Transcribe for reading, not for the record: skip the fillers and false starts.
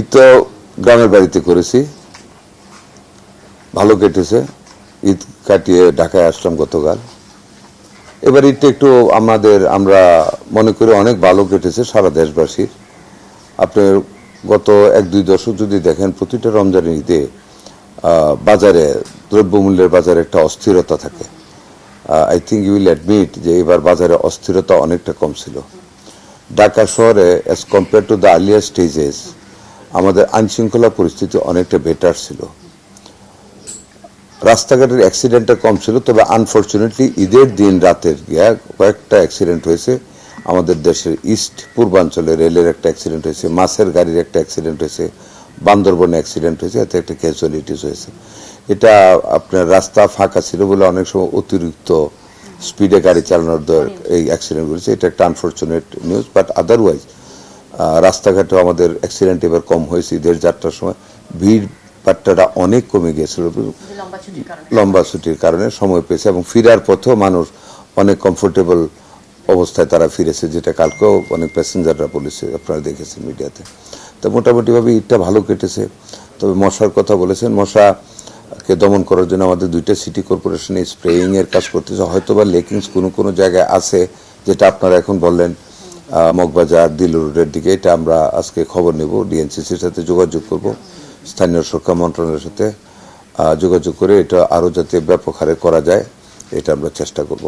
ঈদ তো গ্রামের বাড়িতে করেছি, ভালো কেটেছে। ঈদ কাটিয়ে ঢাকায় আসলাম গতকাল। এবার ঈদটা একটু আমরা মনে করি অনেক ভালো কেটেছে সারা দেশবাসীর। আপনার গত 1-2 দশক যদি দেখেন, প্রতিটা রমজানের ঈদে বাজারে দ্রব্যমূল্যের বাজারে একটা অস্থিরতা থাকে। I think you will admit যে এবার বাজারে অস্থিরতা অনেকটা কম ছিল। ঢাকা শহরে as compare to the earlier stages আমাদের আইনশৃঙ্খলা পরিস্থিতি অনেকটা বেটার ছিল। রাস্তাঘাটের অ্যাক্সিডেন্টটা কম ছিল, তবে আনফর্চুনেটলি ঈদের দিন রাতের কয়েকটা অ্যাক্সিডেন্ট হয়েছে। আমাদের দেশের ইস্ট পূর্বাঞ্চলে রেলের একটা অ্যাক্সিডেন্ট হয়েছে, মাছের গাড়ির একটা অ্যাক্সিডেন্ট হয়েছে, বান্দরবনে অ্যাক্সিডেন্ট হয়েছে, এতে একটা ক্যাজুয়ালিটিস হয়েছে। এটা আপনার রাস্তা ফাঁকা ছিল বলে অনেক সময় অতিরিক্ত স্পিডে গাড়ি চালানোর এই অ্যাক্সিডেন্ট করেছে। এটা একটা আনফর্চুনেট নিউজ, বাট আদারওয়াইজ রাস্তাঘাটেও আমাদের অ্যাক্সিডেন্ট এবার কম হয়েছে। ঈদের যাত্রার সময় ভিড় পাট্টাটা অনেক কমে গিয়েছিল লম্বা ছুটির কারণে, সময় পেয়েছে এবং ফিরার পথেও মানুষ অনেক কমফোর্টেবল অবস্থায় তারা ফিরেছে, যেটা কালকেও অনেক প্যাসেঞ্জাররা বলেছে, আপনারা দেখেছেন মিডিয়াতে। তো মোটামুটিভাবে ঈদটা ভালো কেটেছে। তবে মশার কথা বলেছেন, মশাকে দমন করার জন্য আমাদের 2টা সিটি কর্পোরেশনে স্প্রেইং এর কাজ করতেছে। হয়তোবা লেকিংস কোনো জায়গায় আছে, যেটা আপনারা এখন বললেন মগবাজার দিল রোডের দিকে। এটা আমরা আজকে খবর নেব, ডিএনসিসির সাথে যোগাযোগ করব, স্থানীয় সুরক্ষা মন্ত্রণালয়ের সাথে যোগাযোগ করে এটা আরও যাতে ব্যাপক হারে করা যায়, এটা আমরা চেষ্টা করব।